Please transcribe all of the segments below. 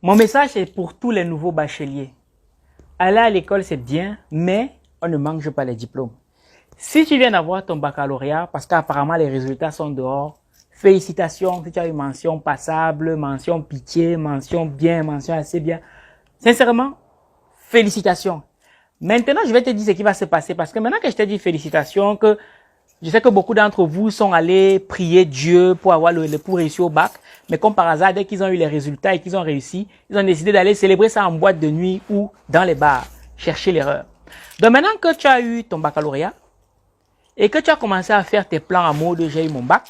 Mon message est pour tous les nouveaux bacheliers. Aller à l'école, c'est bien, mais on ne mange pas les diplômes. Si tu viens d'avoir ton baccalauréat, parce qu'apparemment les résultats sont dehors, félicitations, si tu as une mention passable, mention pitié, mention bien, mention assez bien. Sincèrement, félicitations. Maintenant, je vais te dire ce qui va se passer, parce que maintenant que je t'ai dit félicitations, que je sais que beaucoup d'entre vous sont allés prier Dieu pour avoir pour réussir au bac, mais comme par hasard, dès qu'ils ont eu les résultats et qu'ils ont réussi, ils ont décidé d'aller célébrer ça en boîte de nuit ou dans les bars, chercher l'erreur. Donc maintenant que tu as eu ton baccalauréat et que tu as commencé à faire tes plans en mode j'ai eu mon bac,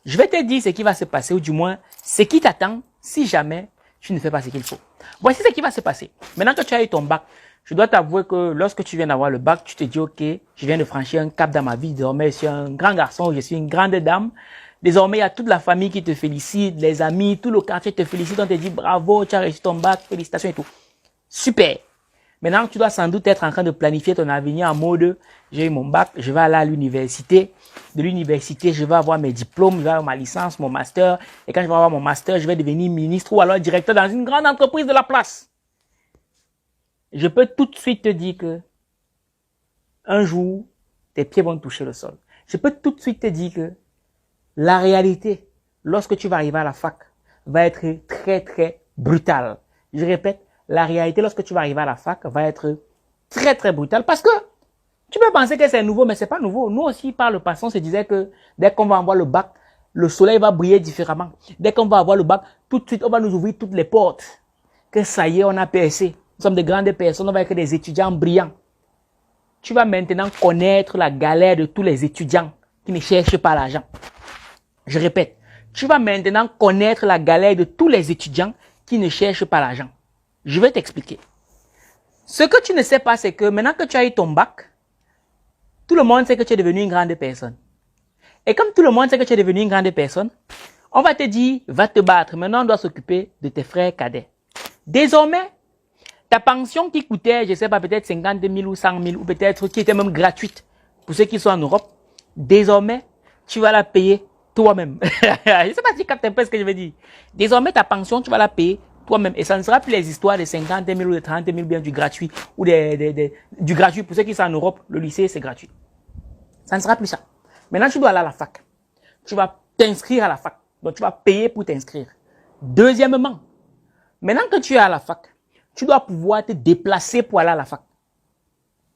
je vais te dire ce qui va se passer, ou du moins ce qui t'attend si jamais tu ne fais pas ce qu'il faut. Voici ce qui va se passer. Maintenant que tu as eu ton bac, je dois t'avouer que lorsque tu viens d'avoir le bac, tu te dis, ok, je viens de franchir un cap dans ma vie. Désormais, je suis un grand garçon, je suis une grande dame. Désormais, il y a toute la famille qui te félicite, les amis, tout le quartier te félicite. On te dit, bravo, tu as réussi ton bac, félicitations et tout. Super. Maintenant, tu dois sans doute être en train de planifier ton avenir en mode, j'ai eu mon bac, je vais aller à l'université. De l'université, je vais avoir mes diplômes, je vais avoir ma licence, mon master. Et quand je vais avoir mon master, je vais devenir ministre ou alors directeur dans une grande entreprise de la place. Je peux tout de suite te dire que un jour, tes pieds vont toucher le sol. Je peux tout de suite te dire que la réalité, lorsque tu vas arriver à la fac, va être très, très brutale. Je répète, la réalité, lorsque tu vas arriver à la fac, va être très, très brutale parce que tu peux penser que c'est nouveau, mais c'est pas nouveau. Nous aussi, par le passé, on se disait que dès qu'on va avoir le bac, le soleil va briller différemment. Dès qu'on va avoir le bac, tout de suite, on va nous ouvrir toutes les portes. Que ça y est, on a percé. Nous sommes de grandes personnes, on va être des étudiants brillants. Tu vas maintenant connaître la galère de tous les étudiants qui ne cherchent pas l'argent. Je répète, tu vas maintenant connaître la galère de tous les étudiants qui ne cherchent pas l'argent. Je vais t'expliquer. Ce que tu ne sais pas, c'est que maintenant que tu as eu ton bac, tout le monde sait que tu es devenu une grande personne. Et comme tout le monde sait que tu es devenu une grande personne, on va te dire, va te battre. Maintenant, on doit s'occuper de tes frères cadets. Désormais, ta pension qui coûtait, je ne sais pas, peut-être 50 000 ou 100 000, ou peut-être qui était même gratuite pour ceux qui sont en Europe, désormais, tu vas la payer toi-même. Je ne sais pas si tu captes un peu ce que je veux dire. Désormais, ta pension, tu vas la payer toi-même. Et ça ne sera plus les histoires de 50 000 ou de 30 000, bien du gratuit, ou du gratuit. Pour ceux qui sont en Europe, le lycée, c'est gratuit. Ça ne sera plus ça. Maintenant, tu dois aller à la fac. Tu vas t'inscrire à la fac. Donc, tu vas payer pour t'inscrire. Deuxièmement, maintenant que tu es à la fac, tu dois pouvoir te déplacer pour aller à la fac.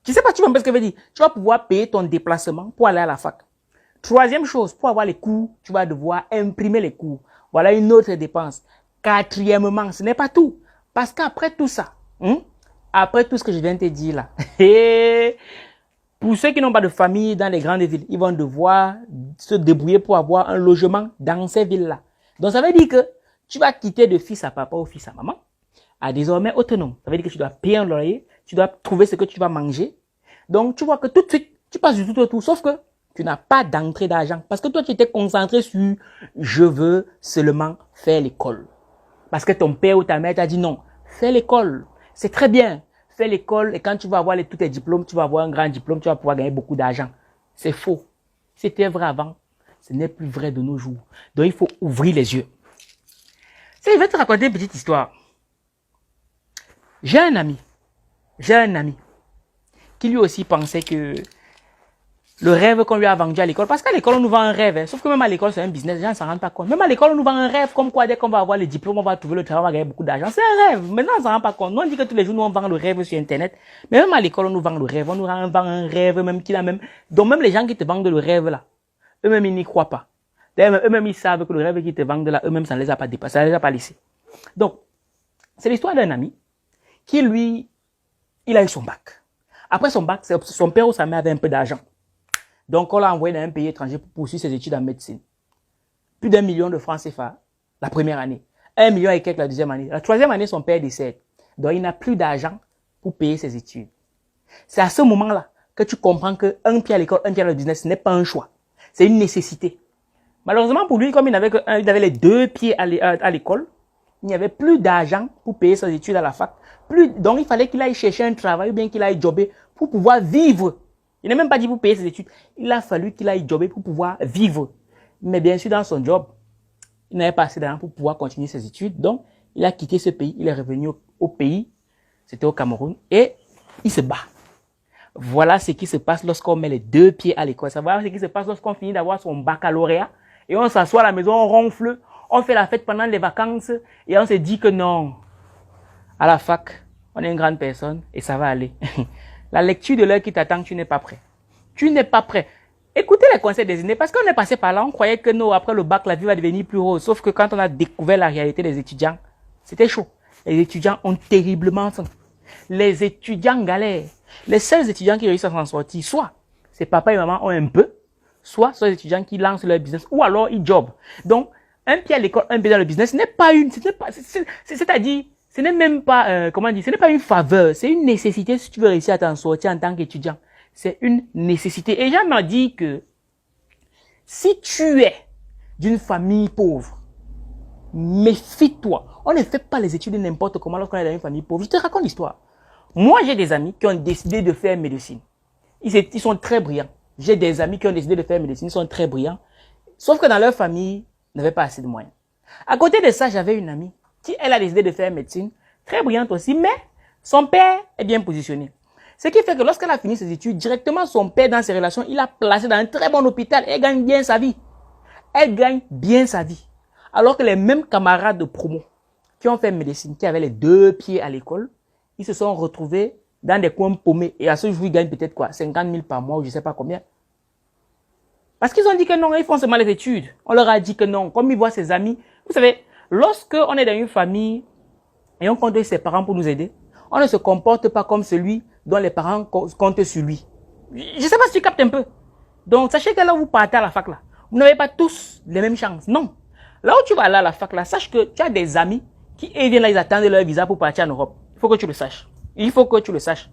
Tu sais pas, tu vois ce que je veux dire? Tu vas pouvoir payer ton déplacement pour aller à la fac. Troisième chose, pour avoir les cours, tu vas devoir imprimer les cours. Voilà une autre dépense. Quatrièmement, ce n'est pas tout. Parce qu'après tout ça, après tout ce que je viens de te dire là, pour ceux qui n'ont pas de famille dans les grandes villes, ils vont devoir se débrouiller pour avoir un logement dans ces villes-là. Donc ça veut dire que tu vas quitter de fils à papa ou fils à maman à désormais autonome. Ça veut dire que tu dois payer un loyer, tu dois trouver ce que tu vas manger. Donc tu vois que tout de suite, tu passes du tout au tout, sauf que tu n'as pas d'entrée d'argent. Parce que toi, tu étais concentré sur je veux seulement faire l'école. Parce que ton père ou ta mère t'a dit non, fais l'école. C'est très bien. Fais l'école et quand tu vas avoir tous tes diplômes, tu vas avoir un grand diplôme, tu vas pouvoir gagner beaucoup d'argent. C'est faux. C'était vrai avant. Ce n'est plus vrai de nos jours. Donc il faut ouvrir les yeux. Je vais te raconter une petite histoire. J'ai un ami qui lui aussi pensait que le rêve qu'on lui a vendu à l'école, parce qu'à l'école on nous vend un rêve, sauf que même à l'école c'est un business, les gens ne s'en rendent pas compte. Même à l'école on nous vend un rêve comme quoi dès qu'on va avoir le diplôme, on va trouver le travail, on va gagner beaucoup d'argent. C'est un rêve, maintenant on ne s'en rend pas compte. Nous on dit que tous les jours nous on vend le rêve sur internet, mais même à l'école on nous vend le rêve, on nous vend un rêve même qu'il a même. Donc même les gens qui te vendent le rêve là, eux-mêmes ils n'y croient pas. D'ailleurs eux-mêmes ils savent que le rêve qu'ils te vendent là, eux-mêmes ça ne les a pas dépassé, ça ne les a pas laissés. Donc c'est l'histoire d'un ami qui lui, il a eu son bac. Après son bac, son père ou sa mère avait un peu d'argent. Donc, on l'a envoyé dans un pays étranger pour poursuivre ses études en médecine. Plus d'1 million de francs CFA la première année. 1 million et quelques la deuxième année. La troisième année, son père décède. Donc, il n'a plus d'argent pour payer ses études. C'est à ce moment-là que tu comprends qu'un pied à l'école, un pied dans le business, ce n'est pas un choix. C'est une nécessité. Malheureusement pour lui, comme il avait les deux pieds à l'école, il n'y avait plus d'argent pour payer ses études à la fac. Donc, il fallait qu'il aille chercher un travail ou bien qu'il aille jobber pour pouvoir vivre. Il n'a même pas dit pour payer ses études. Il a fallu qu'il aille jobber pour pouvoir vivre. Mais bien sûr, dans son job, il n'avait pas assez d'argent pour pouvoir continuer ses études. Donc, Il a quitté ce pays, il est revenu au pays, c'était au Cameroun, et il se bat. Voilà ce qui se passe lorsqu'on met les deux pieds à l'école. Voilà ce qui se passe lorsqu'on finit d'avoir son baccalauréat et on s'assoit à la maison, on ronfle, on fait la fête pendant les vacances et on se dit que non, à la fac, on est une grande personne et ça va aller. La lecture de l'heure qui t'attend, tu n'es pas prêt. Tu n'es pas prêt. Écoutez les conseils des aînés parce qu'on est passé par là, on croyait que non, après le bac, la vie va devenir plus rose. Sauf que quand on a découvert la réalité des étudiants, c'était chaud. Les étudiants ont terriblement faim. Les étudiants galèrent. Les seuls étudiants qui réussissent à s'en sortir, soit c'est papa et maman ont un peu, soit les étudiants qui lancent leur business, ou alors ils jobent. Donc, un pied à l'école, un pied dans le business, ce n'est pas une, c'est-à-dire, ce n'est même pas, comment dire, ce n'est pas une faveur, c'est une nécessité si tu veux réussir à t'en sortir en tant qu'étudiant. C'est une nécessité. Et Jean m'a dit que si tu es d'une famille pauvre, méfie-toi. On ne fait pas les études n'importe comment lorsqu'on est dans une famille pauvre. Je te raconte l'histoire. Moi, j'ai des amis qui ont décidé de faire médecine. Ils sont très brillants. J'ai des amis qui ont décidé de faire médecine, ils sont très brillants. Sauf que dans leur famille, ils n'avaient pas assez de moyens. À côté de ça, j'avais une amie qui, elle a décidé de faire médecine, très brillante aussi, mais son père est bien positionné. Ce qui fait que lorsqu'elle a fini ses études, directement son père dans ses relations, il l'a placé dans un très bon hôpital et elle gagne bien sa vie. Elle gagne bien sa vie. Alors que les mêmes camarades de promo qui ont fait médecine, qui avaient les deux pieds à l'école, ils se sont retrouvés dans des coins paumés. Et à ce jour, ils gagnent peut-être quoi, 50 000 par mois ou je ne sais pas combien. Parce qu'ils ont dit que non, ils font seulement les études. On leur a dit que non. Comme ils voient ses amis. Vous savez, lorsqu'on est dans une famille et on compte sur ses parents pour nous aider, on ne se comporte pas comme celui dont les parents comptent sur lui. Je ne sais pas si tu captes un peu. Donc, sachez que là où vous partez à la fac, là, vous n'avez pas tous les mêmes chances. Non. Là où tu vas aller à la fac, là, sache que tu as des amis qui viennent là, ils attendent leur visa pour partir en Europe. Il faut que tu le saches. Il faut que tu le saches.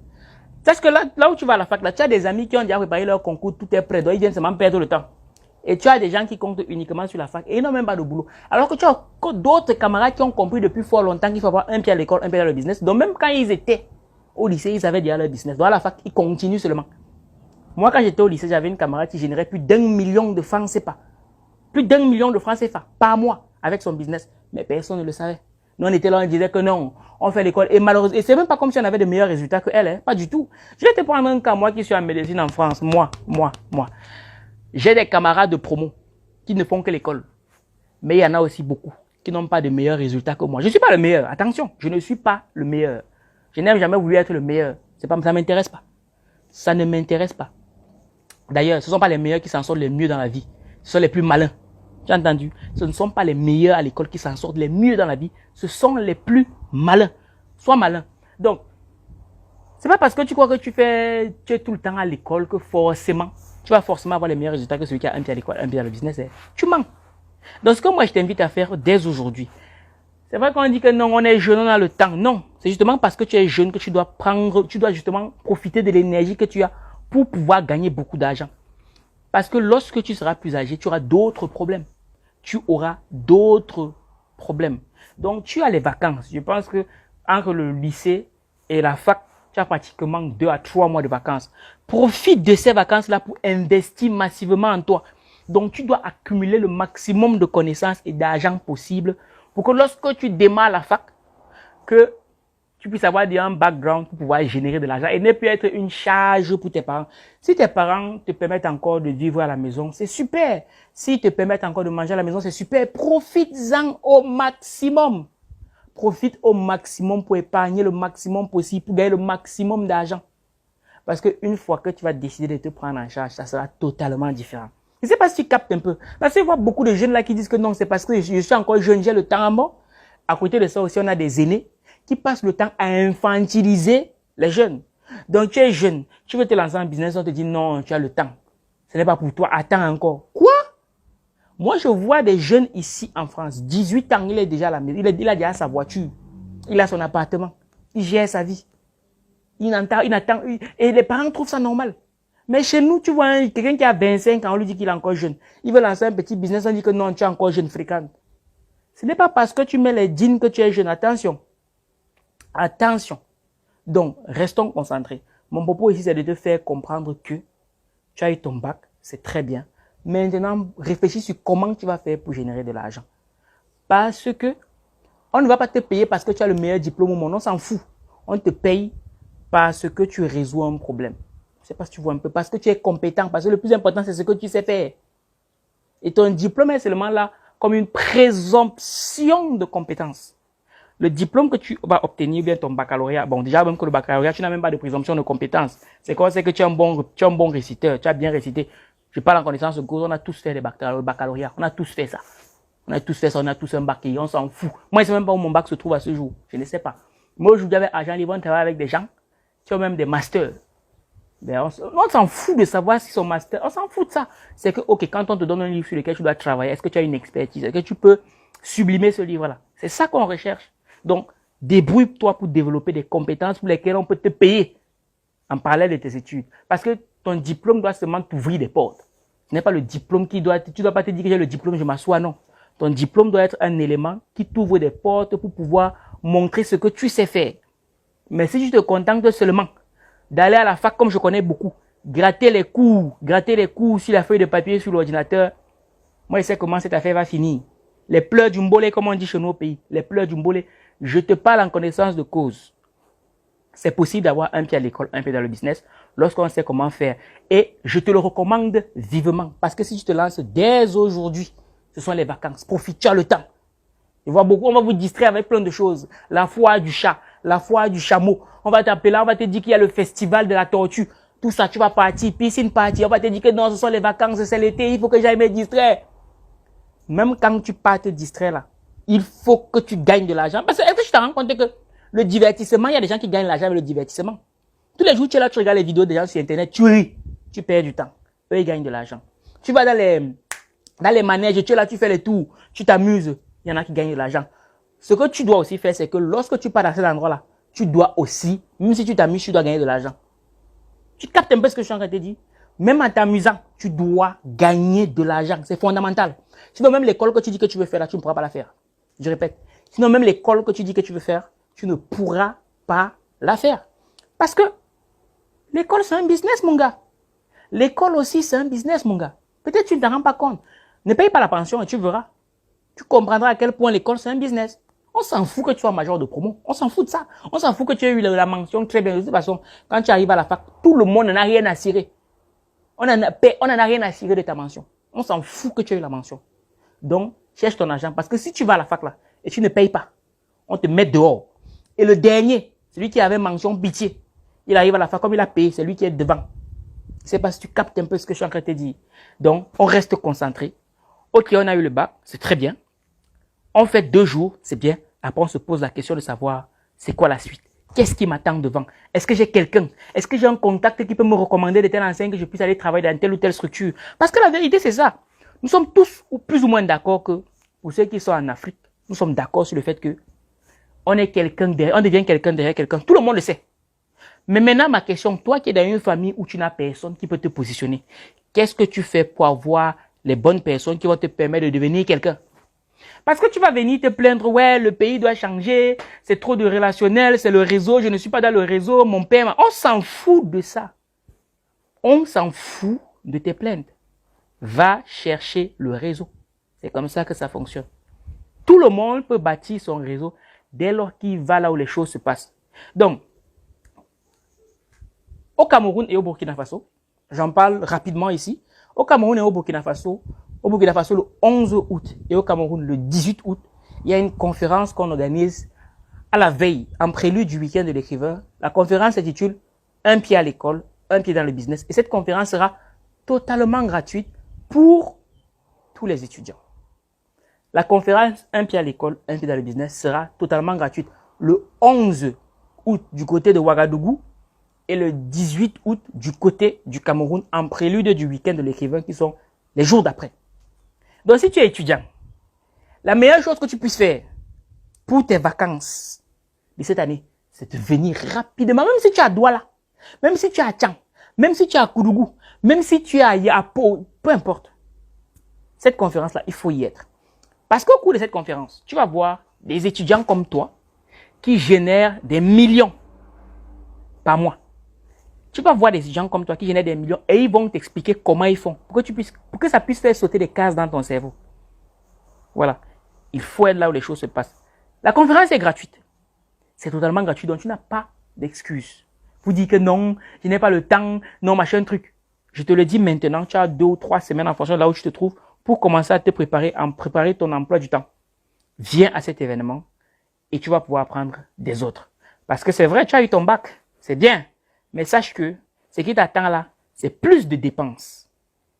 Sache que là où tu vas à la fac, là, tu as des amis qui ont déjà préparé leur concours, tout est prêt, donc ils viennent seulement perdre le temps. Et tu as des gens qui comptent uniquement sur la fac et ils n'ont même pas de boulot. Alors que tu as d'autres camarades qui ont compris depuis fort longtemps qu'il faut avoir un pied à l'école, un pied dans le business. Donc même quand ils étaient au lycée, ils avaient déjà leur business. Donc à la fac, ils continuent seulement. Moi, quand j'étais au lycée, j'avais une camarade qui générait plus d'1 million de francs CFA. Plus d'1 million de francs CFA par mois avec son business. Mais personne ne le savait. Nous, on était là, on disait que non, on fait l'école. Et malheureusement, et c'est même pas comme si on avait de meilleurs résultats que elle, hein, pas du tout. Je vais te prendre un cas, moi qui suis en médecine en France, moi. J'ai des camarades de promo qui ne font que l'école. Mais il y en a aussi beaucoup qui n'ont pas de meilleurs résultats que moi. Je ne suis pas le meilleur, attention, je ne suis pas le meilleur. Je n'ai jamais voulu être le meilleur. Ça ne m'intéresse pas. Ça ne m'intéresse pas. D'ailleurs, ce ne sont pas les meilleurs qui s'en sortent les mieux dans la vie. Ce sont les plus malins. Tu as entendu? Ce ne sont pas les meilleurs à l'école qui s'en sortent les mieux dans la vie. Ce sont les plus malins. Sois malin. Donc, c'est pas parce que tu crois que tu es tout le temps à l'école que forcément, tu vas forcément avoir les meilleurs résultats que celui qui a un pied à l'école, un pied dans le business. Tu mens. Donc, ce que moi, je t'invite à faire dès aujourd'hui, c'est vrai qu'on dit que non, on est jeune, on a le temps. Non, c'est justement parce que tu es jeune que tu dois justement profiter de l'énergie que tu as pour pouvoir gagner beaucoup d'argent. Parce que lorsque tu seras plus âgé, tu auras d'autres problèmes. Tu auras d'autres problèmes. Donc, tu as les vacances. Je pense que entre le lycée et la fac, tu as pratiquement 2 à 3 mois de vacances. Profite de ces vacances-là pour investir massivement en toi. Donc, tu dois accumuler le maximum de connaissances et d'argent possible pour que lorsque tu démarres la fac, que tu puisses avoir un background pour pouvoir générer de l'argent et ne plus être une charge pour tes parents. Si tes parents te permettent encore de vivre à la maison, c'est super. S'ils te permettent encore de manger à la maison, c'est super. Profites-en au maximum. Profite au maximum pour épargner le maximum possible, pour gagner le maximum d'argent. Parce qu'une fois que tu vas décider de te prendre en charge, ça sera totalement différent. Je ne sais pas si tu captes un peu. Parce que je vois beaucoup de jeunes là qui disent que non, c'est parce que je suis encore jeune, j'ai le temps à mort. À côté de ça aussi, on a des aînés qui passent le temps à infantiliser les jeunes. Donc, tu es jeune, tu veux te lancer en business, on te dit non, tu as le temps. Ce n'est pas pour toi, attends encore. Quoi? Moi, je vois des jeunes ici en France, 18 ans, il est déjà à la maison, il a déjà sa voiture, il a son appartement, il gère sa vie. Il attend, et les parents trouvent ça normal. Mais chez nous, tu vois, quelqu'un qui a 25 ans, on lui dit qu'il est encore jeune. Il veut lancer un petit business, on dit que non, tu es encore jeune, fréquente. Ce n'est pas parce que tu mets les jeans que tu es jeune, attention. Attention. Donc, restons concentrés. Mon propos ici, c'est de te faire comprendre que tu as eu ton bac, c'est très bien. Maintenant, réfléchis sur comment tu vas faire pour générer de l'argent. Parce que On ne va pas te payer parce que tu as le meilleur diplôme au monde. On s'en fout. On te paye parce que tu résous un problème. Je ne sais pas si tu vois un peu. Parce que tu es compétent. Parce que le plus important, c'est ce que tu sais faire. Et ton diplôme est seulement là comme une présomption de compétence. Le diplôme que tu vas obtenir, bien ton baccalauréat, bon, déjà, même que le baccalauréat, tu n'as même pas de présomption de compétence. C'est quoi? C'est que tu es un bon réciteur, tu as bien récité. Je parle en connaissance de cause, on a tous fait le baccalauréat, on a tous fait ça. On a tous fait ça, on a tous un bac et on s'en fout. Moi, je ne sais même pas où mon bac se trouve à ce jour. Je ne sais pas. Moi, aujourd'hui, avec Agent Libre, on travaille avec des gens qui ont même des masters. Ben, on s'en fout de savoir si son master, on s'en fout de ça. C'est que, ok, quand on te donne un livre sur lequel tu dois travailler, est-ce que tu as une expertise? Est-ce que tu peux sublimer ce livre-là? C'est ça qu'on recherche. Donc, débrouille-toi pour développer des compétences pour lesquelles on peut te payer en parallèle de tes études. Parce que ton diplôme doit seulement t'ouvrir des portes. Ce n'est pas le diplôme qui doit, tu dois pas te dire que j'ai le diplôme, je m'assois, non. Ton diplôme doit être un élément qui t'ouvre des portes pour pouvoir montrer ce que tu sais faire. Mais si tu te contentes seulement d'aller à la fac comme je connais beaucoup, gratter les cours sur la feuille de papier, sur l'ordinateur, moi je sais comment cette affaire va finir. Les pleurs du mbolé, comme on dit chez nous au pays, les pleurs du mbolé, je te parle en connaissance de cause. C'est possible d'avoir un pied à l'école, un pied dans le business, lorsqu'on sait comment faire. Et je te le recommande vivement, parce que si tu te lances dès aujourd'hui, ce sont les vacances, profite, tu as le temps. Je vois beaucoup, on va vous distraire avec plein de choses. La foire du chat, la foire du chameau. On va t'appeler, on va te dire qu'il y a le festival de la tortue. Tout ça, tu vas partir, piscine partie. On va te dire que non, ce sont les vacances, c'est l'été, il faut que j'aille me distraire. Même quand tu pars te distraire là, il faut que tu gagnes de l'argent. Parce que est-ce que tu te rends compte que le divertissement, il y a des gens qui gagnent l'argent avec le divertissement. Tous les jours, tu es là, tu regardes les vidéos des gens sur Internet, tu ris, tu perds du temps. Eux, ils gagnent de l'argent. Tu vas dans les manèges, tu es là, tu fais les tours, tu t'amuses. Il y en a qui gagnent de l'argent. Ce que tu dois aussi faire, c'est que lorsque tu pars dans cet endroit-là, tu dois aussi, même si tu t'amuses, tu dois gagner de l'argent. Tu captes un peu ce que je suis en train de te dire? Même en t'amusant, tu dois gagner de l'argent. C'est fondamental. Sinon, même l'école que tu dis que tu veux faire là, tu ne pourras pas la faire. Je répète. Sinon, même l'école que tu dis que tu veux faire, tu ne pourras pas la faire. Parce que l'école, c'est un business, mon gars. L'école aussi, c'est un business, mon gars. Peut-être que tu ne t'en rends pas compte. Ne paye pas la pension et tu verras. Tu comprendras à quel point l'école, c'est un business. On s'en fout que tu sois major de promo. On s'en fout de ça. On s'en fout que tu aies eu la mention très bien. De toute façon, quand tu arrives à la fac, tout le monde n'en a rien à cirer. On n'en a rien à cirer de ta mention. On s'en fout que tu aies eu la mention. Donc, cherche ton argent. Parce que si tu vas à la fac là, et tu ne payes pas, on te met dehors. Et le dernier, celui qui avait mention pitié, il arrive à la fac comme il a payé, c'est lui qui est devant. C'est parce que tu captes un peu ce que je suis en train de te dire. Donc, on reste concentré. Ok, on a eu le bac, c'est très bien. On fait 2 jours, c'est bien. Après, on se pose la question de savoir c'est quoi la suite. Qu'est-ce qui m'attend devant? Est-ce que j'ai quelqu'un? Est-ce que j'ai un contact qui peut me recommander de tel enseigne que je puisse aller travailler dans telle ou telle structure? Parce que la vérité, c'est ça. Nous sommes tous plus ou moins d'accord que, pour ceux qui sont en Afrique, nous sommes d'accord sur le fait que on est quelqu'un derrière, on devient quelqu'un derrière quelqu'un. Tout le monde le sait. Mais maintenant, ma question, toi qui es dans une famille où tu n'as personne qui peut te positionner, qu'est-ce que tu fais pour avoir les bonnes personnes qui vont te permettre de devenir quelqu'un? Parce que tu vas venir te plaindre, ouais, le pays doit changer, c'est trop de relationnel, c'est le réseau, je ne suis pas dans le réseau, mon père, on s'en fout de ça. On s'en fout de tes plaintes. Va chercher le réseau. C'est comme ça que ça fonctionne. Tout le monde peut bâtir son réseau dès lors qu'il va là où les choses se passent. Donc, au Cameroun et au Burkina Faso, j'en parle rapidement ici, au Cameroun et au Burkina Faso le 11 août et au Cameroun le 18 août, il y a une conférence qu'on organise à la veille, en prélude du week-end de l'écrivain. La conférence s'intitule « Un pied à l'école, un pied dans le business ». Et cette conférence sera totalement gratuite pour tous les étudiants. La conférence « Un pied à l'école, un pied dans le business » sera totalement gratuite le 11 août du côté de Ouagadougou et le 18 août du côté du Cameroun, en prélude du week-end de l'écrivain qui sont les jours d'après. Donc, si tu es étudiant, la meilleure chose que tu puisses faire pour tes vacances de cette année, c'est de venir rapidement, même si tu es à Douala, même si tu es à Tchang, même si tu es à Koudougou, même si tu es à Yapo, peu importe. Cette conférence-là, il faut y être. Parce qu'au cours de cette conférence, tu vas voir des étudiants comme toi qui génèrent des millions par mois. Tu vas voir des étudiants comme toi qui génèrent des millions et ils vont t'expliquer comment ils font pour que ça puisse faire sauter des cases dans ton cerveau. Voilà. Il faut être là où les choses se passent. La conférence est gratuite. C'est totalement gratuit, donc tu n'as pas d'excuses. Vous dites que non, je n'ai pas le temps, non, machin, truc. Je te le dis maintenant, tu as 2 ou 3 semaines en fonction de là où tu te trouves pour commencer à te préparer, préparer ton emploi du temps. Viens à cet événement et tu vas pouvoir apprendre des autres. Parce que c'est vrai, tu as eu ton bac, c'est bien. Mais sache que ce qui t'attend là, c'est plus de dépenses.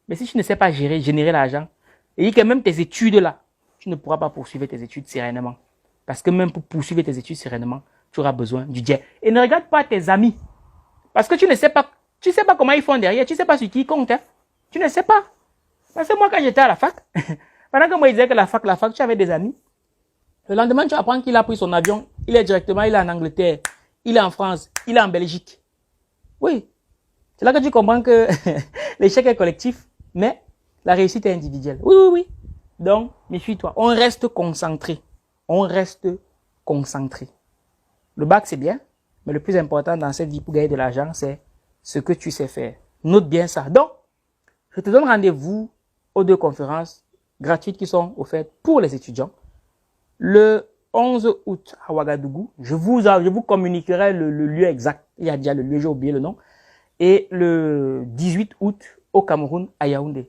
Mais si tu ne sais pas générer l'argent, et que même tes études là, tu ne pourras pas poursuivre tes études sereinement. Parce que même pour poursuivre tes études sereinement, tu auras besoin du jet. Et ne regarde pas tes amis. Parce que tu ne sais pas comment ils font derrière, tu ne sais pas sur qui ils comptent. Hein. Tu ne sais pas. Parce que moi, quand j'étais à la fac, pendant que moi, je disais que la fac, tu avais des amis. Le lendemain, tu apprends qu'il a pris son avion, il est en Angleterre, il est en France, il est en Belgique. Oui. C'est là que tu comprends que l'échec est collectif, mais la réussite est individuelle. Oui, oui, oui. Donc, méfie-toi. On reste concentré. On reste concentré. Le bac, c'est bien, mais le plus important dans cette vie pour gagner de l'argent, c'est ce que tu sais faire. Note bien ça. Donc, je te donne rendez-vous aux 2 conférences gratuites qui sont offertes pour les étudiants. Le 11 août à Ouagadougou, je vous communiquerai le lieu exact. Il y a déjà le lieu, j'ai oublié le nom. Et le 18 août au Cameroun, à Yaoundé.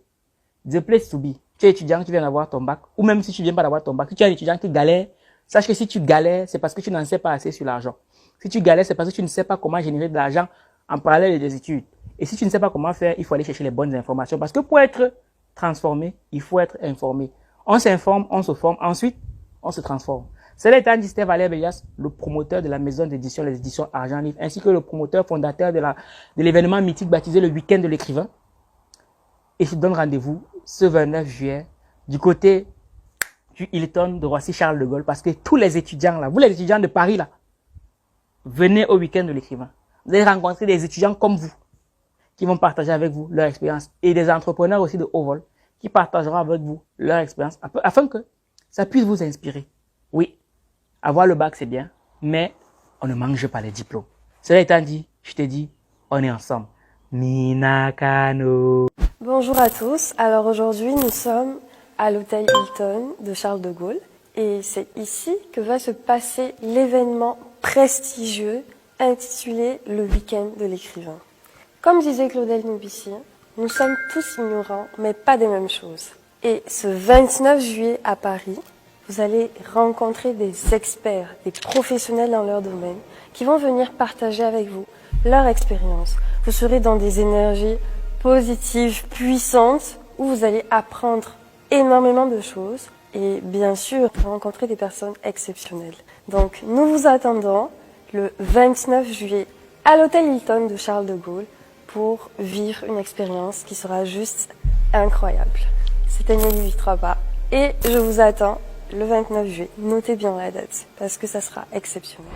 The place to be. Tu es étudiant, tu viens d'avoir ton bac, ou même si tu viens pas d'avoir ton bac, si tu es un étudiant qui galère, sache que si tu galères, c'est parce que tu n'en sais pas assez sur l'argent. Si tu galères, c'est parce que tu ne sais pas comment générer de l'argent en parallèle des études. Et si tu ne sais pas comment faire, il faut aller chercher les bonnes informations. Parce que pour être transformé, il faut être informé. On s'informe, on se forme, ensuite, on se transforme. C'est l'état dit Steve Valère Bélias, le promoteur de la maison d'édition, les éditions Argent Livre, ainsi que le promoteur fondateur de l'événement mythique baptisé le Week-end de l'écrivain. Et je te donne rendez-vous ce 29 juillet du côté du Hilton de Roissy Charles de Gaulle, parce que tous les étudiants là, vous les étudiants de Paris là, venez au Week-end de l'écrivain. Vous allez rencontrer des étudiants comme vous, qui vont partager avec vous leur expérience, et des entrepreneurs aussi de haut vol, qui partageront avec vous leur expérience, afin que ça puisse vous inspirer. Oui, avoir le bac c'est bien, mais on ne mange pas les diplômes. Cela étant dit, je te dis, on est ensemble. Minakano. Bonjour à tous, alors aujourd'hui nous sommes à l'hôtel Hilton de Charles de Gaulle et c'est ici que va se passer l'événement prestigieux intitulé le Week-end de l'écrivain. Comme disait Claudel Noubissi, nous sommes tous ignorants mais pas des mêmes choses. Et ce 29 juillet à Paris, vous allez rencontrer des experts, des professionnels dans leur domaine qui vont venir partager avec vous leur expérience. Vous serez dans des énergies positives, puissantes, où vous allez apprendre énormément de choses et bien sûr rencontrer des personnes exceptionnelles. Donc nous vous attendons le 29 juillet à l'hôtel Hilton de Charles de Gaulle pour vivre une expérience qui sera juste incroyable. C'était Nelly Vitrapa et je vous attends le 29 juillet. Notez bien la date parce que ça sera exceptionnel.